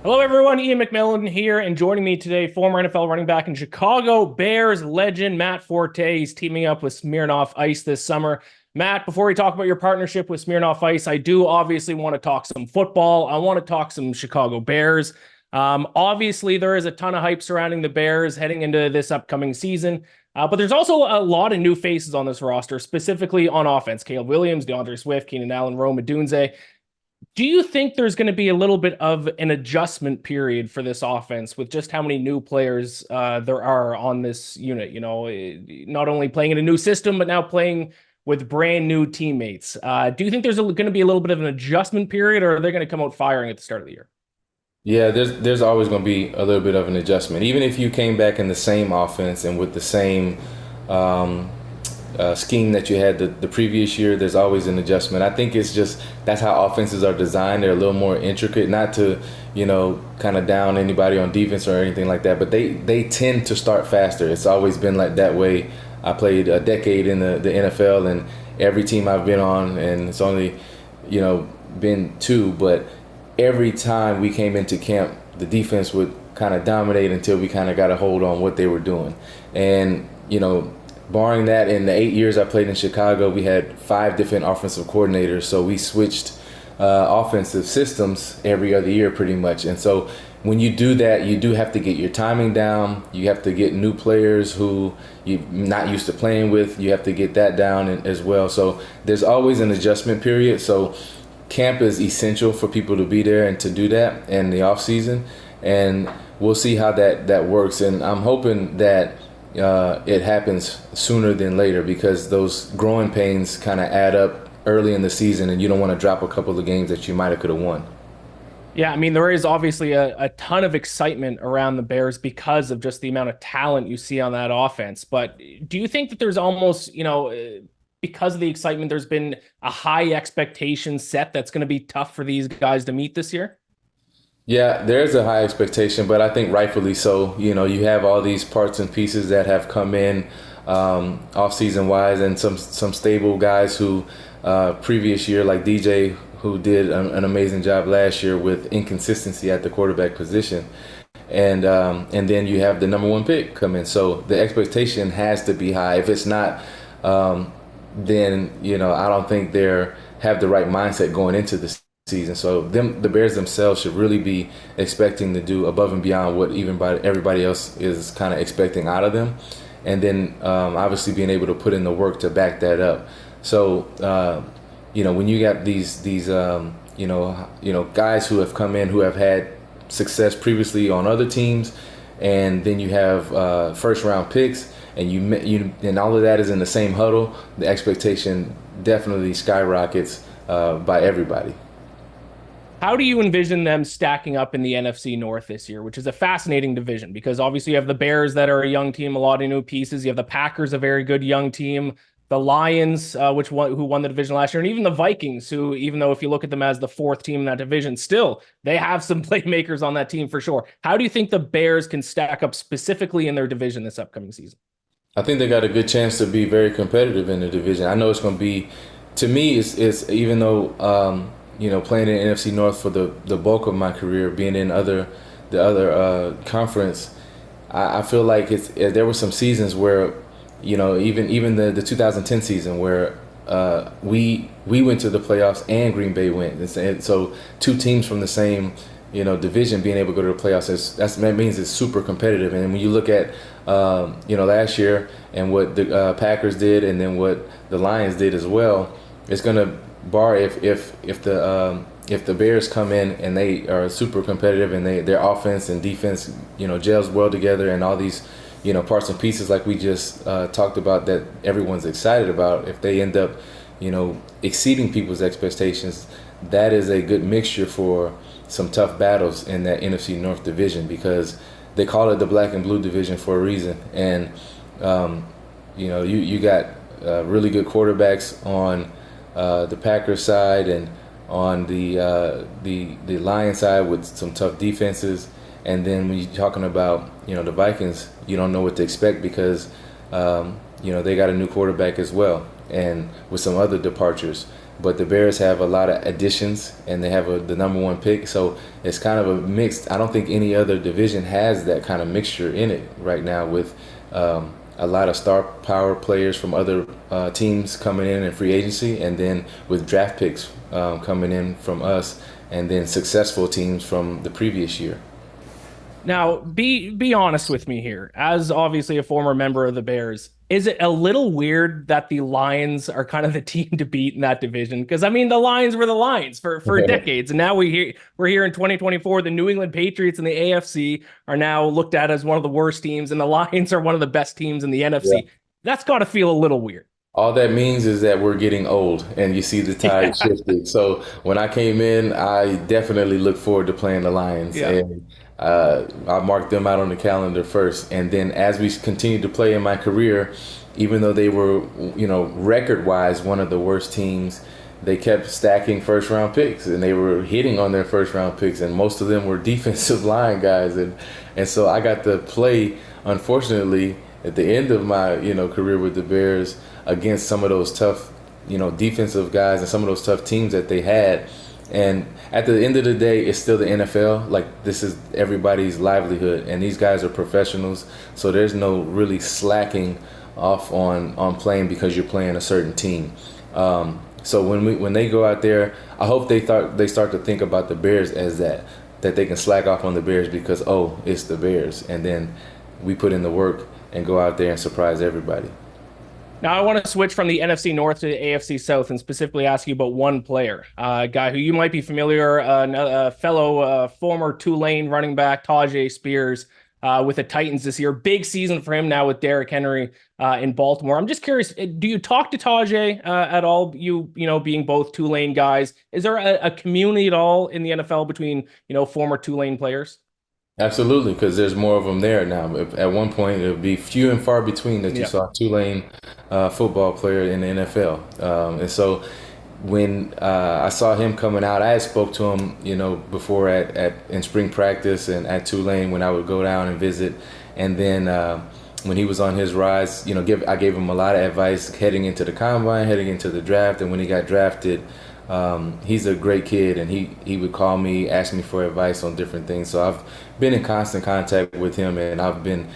Hello, everyone. Iain MacMillan here, and joining me today, former NFL running back and Chicago Bears legend Matt Forte. He's teaming up with Smirnoff Ice this summer. Matt, before we talk about your partnership with Smirnoff Ice, I do obviously want to talk some football. I want to talk some Chicago Bears. Obviously, there is a ton of hype surrounding the Bears heading into this upcoming season. But there's also a lot of new faces on this roster, specifically on offense. Caleb Williams, DeAndre Swift, Keenan Allen, Rome Odunze. Do you think there's going to be a little bit of an adjustment period for this offense with just how many new players there are on this unit? Not only playing in a new system, but now playing with brand new teammates. Do you think there's going to be a little bit of an adjustment period, or are they going to come out firing at the start of the year? Yeah, there's always going to be a little bit of an adjustment. Even if you came back in the same offense and with the same um, scheme that you had the previous year, there's always an adjustment. I think it's just that's how offenses are designed. They're a little more intricate, not to kind of down anybody on defense or anything like that, but they tend to start faster. It's always been like that way. I played a decade in the NFL, and every team I've been on, and it's only been two, but every time we came into camp, the defense would kind of dominate until we kind of got a hold on what they were doing. And, barring that, in the 8 years I played in Chicago, we had 5 different offensive coordinators. So we switched offensive systems every other year pretty much. And so when you do that, you do have to get your timing down. You have to get new players who you're not used to playing with. You have to get that down as well. So there's always an adjustment period. So camp is essential for people to be there and to do that in the off season, and we'll see how that works. And I'm hoping that it happens sooner than later, because those growing pains kind of add up early in the season, and you don't want to drop a couple of games that you might have could have won. Yeah, I mean, there is obviously a ton of excitement around the Bears because of just the amount of talent you see on that offense. But do you think that there's almost, because of the excitement, there's been a high expectation set that's going to be tough for these guys to meet this year? Yeah, there's a high expectation, but I think rightfully so. You have all these parts and pieces that have come in off-season wise, and some stable guys who previous year, like DJ, who did an amazing job last year with inconsistency at the quarterback position. And then you have the number 1 pick come in. So the expectation has to be high. If it's not, then I don't think they have the right mindset going into the season. So the Bears themselves should really be expecting to do above and beyond what everybody else is kind of expecting out of them, and then obviously being able to put in the work to back that up. So when you got these guys who have come in who have had success previously on other teams, and then you have first round picks, and and all of that is in the same huddle, the expectation definitely skyrockets by everybody. How do you envision them stacking up in the NFC North this year, which is a fascinating division because obviously you have the Bears that are a young team, a lot of new pieces. You have the Packers, a very good young team. The Lions, who won the division last year, and even the Vikings, who, even though if you look at them as the 4th team in that division, still they have some playmakers on that team for sure. How do you think the Bears can stack up specifically in their division this upcoming season? I think they got a good chance to be very competitive in the division. I know it's going to be, to me, it's even though playing in NFC North for the bulk of my career, being in the other conference, I feel like there were some seasons where even the 2010 season where we went to the playoffs and Green Bay went, and so 2 teams from the same division being able to go to the playoffs, that means it's super competitive. And when you look at last year and what the Packers did, and then what the Lions did as well, it's gonna bar if the Bears come in and they are super competitive, and their offense and defense gels well together, and all these parts and pieces like we just talked about that everyone's excited about, if they end up exceeding people's expectations, that is a good mixture for some tough battles in that NFC North division, because they call it the black and blue division for a reason. And you got really good quarterbacks on the Packers side, and on the Lions side with some tough defenses. And then when you're talking about the Vikings, you don't know what to expect, because they got a new quarterback as well, and with some other departures. but the Bears have a lot of additions and they have the number one pick. So it's kind of a mixed. I don't think any other division has that kind of mixture in it right now with a lot of star power players from other teams coming in free agency, and then with draft picks coming in from us, and then successful teams from the previous year. Now, be honest with me here. As obviously a former member of the Bears, is it a little weird that the Lions are kind of the team to beat in that division? Because I mean, the Lions were the Lions for decades, and now we're here in 2024. The New England Patriots and the AFC are now looked at as one of the worst teams, and the Lions are one of the best teams in the Yeah. NFC. That's got to feel a little weird. All that means is that we're getting old and you see the tide shifted. So when I came in, I definitely looked forward to playing the Lions. Yeah. And I marked them out on the calendar first. And then as we continued to play in my career, even though they were, record-wise one of the worst teams, they kept stacking first-round picks and they were hitting on their first-round picks. And most of them were defensive line guys. And so I got to play, unfortunately, at the end of my, career with the Bears against some of those tough, defensive guys and some of those tough teams that they had. And at the end of the day, it's still the NFL. Like, this is everybody's livelihood, and these guys are professionals. So there's no really slacking off on playing because you're playing a certain team. So when they go out there, I hope they start to think about the Bears as that they can slack off on the Bears because, oh, it's the Bears, and then we put in the work and go out there and surprise everybody. Now, I want to switch from the NFC North to the AFC South and specifically ask you about one player, a guy who you might be familiar, a fellow former Tulane running back, Tyjae Spears, with the Titans this year. Big season for him now with Derrick Henry in Baltimore. I'm just curious, do you talk to Tyjae at all, being both Tulane guys? Is there a community at all in the NFL between, former Tulane players? Absolutely, because there's more of them there now. At one point, it would be few and far between that you Yeah. saw a Tulane football player in the NFL. And so when I saw him coming out, I had spoke to him, before in spring practice and at Tulane when I would go down and visit. And then when he was on his rise, I gave him a lot of advice heading into the combine, heading into the draft, and when he got drafted. He's a great kid, and he would call me, ask me for advice on different things. So I've been in constant contact with him, and I've been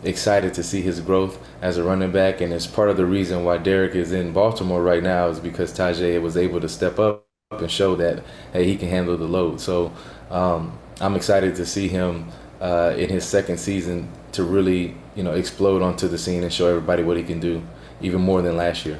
excited to see his growth as a running back. And it's part of the reason why Derrick is in Baltimore right now is because Tyjae was able to step up and show that, hey, he can handle the load. So I'm excited to see him in his second season to really, explode onto the scene and show everybody what he can do, even more than last year.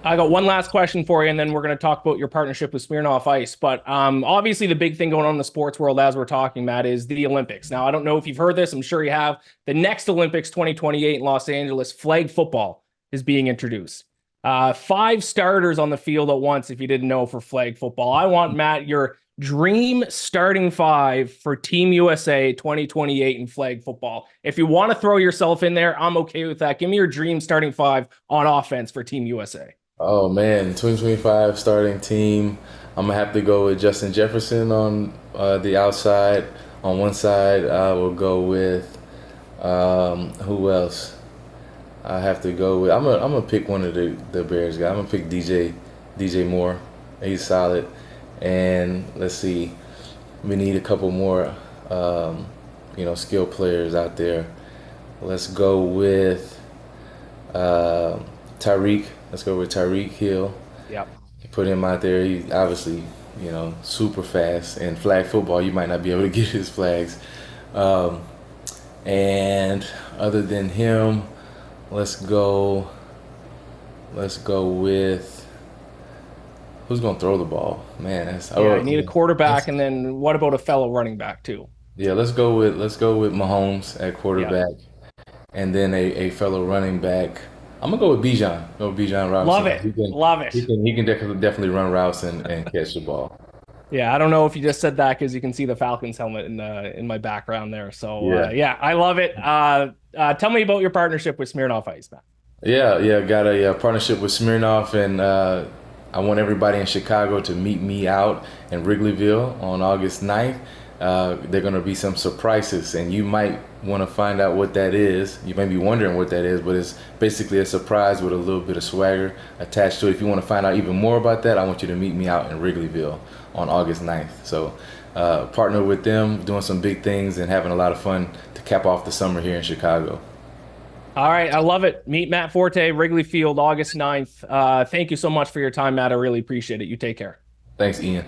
I got one last question for you, and then we're going to talk about your partnership with Smirnoff Ice. But obviously, the big thing going on in the sports world as we're talking, Matt, is the Olympics. Now, I don't know if you've heard this. I'm sure you have. The next Olympics, 2028 in Los Angeles, flag football is being introduced. 5 starters on the field at once, if you didn't know, for flag football. I want, Matt, your dream starting 5 for Team USA 2028 in flag football. If you want to throw yourself in there, I'm okay with that. Give me your dream starting 5 on offense for Team USA. Oh man, 2025 starting team. I'm gonna have to go with Justin Jefferson on the outside. On one side, I will go with who else? I have to go with. I'm gonna pick one of the Bears guys. I'm gonna pick DJ Moore. He's solid. And let's see, we need a couple more, skill players out there. Let's go with Tyreek. Let's go with Tyreek Hill. Yep. Put him out there. He's obviously, super fast. And flag football, you might not be able to get his flags. And other than him, let's go with who's gonna throw the ball. Man, I need a quarterback, and then what about a fellow running back too? Yeah, let's go with Mahomes at quarterback, and then a fellow running back. I'm gonna go with Bijan. Go with Bijan Robinson. Love it. Love it. He can definitely run routes and catch the ball. Yeah, I don't know if you just said that because you can see the Falcons helmet in my background there. So I love it. Tell me about your partnership with Smirnoff Ice, man. Yeah. Got a partnership with Smirnoff, and I want everybody in Chicago to meet me out in Wrigleyville on August 9th. There are going to be some surprises, and you might want to find out what that is. You may be wondering what that is, but it's basically a surprise with a little bit of swagger attached to it. If you want to find out even more about that, I want you to meet me out in Wrigleyville on August 9th. So partner with them, doing some big things and having a lot of fun to cap off the summer here in Chicago. All right. I love it. Meet Matt Forte, Wrigley Field, August 9th. Thank you so much for your time, Matt. I really appreciate it. You take care. Thanks, Ian.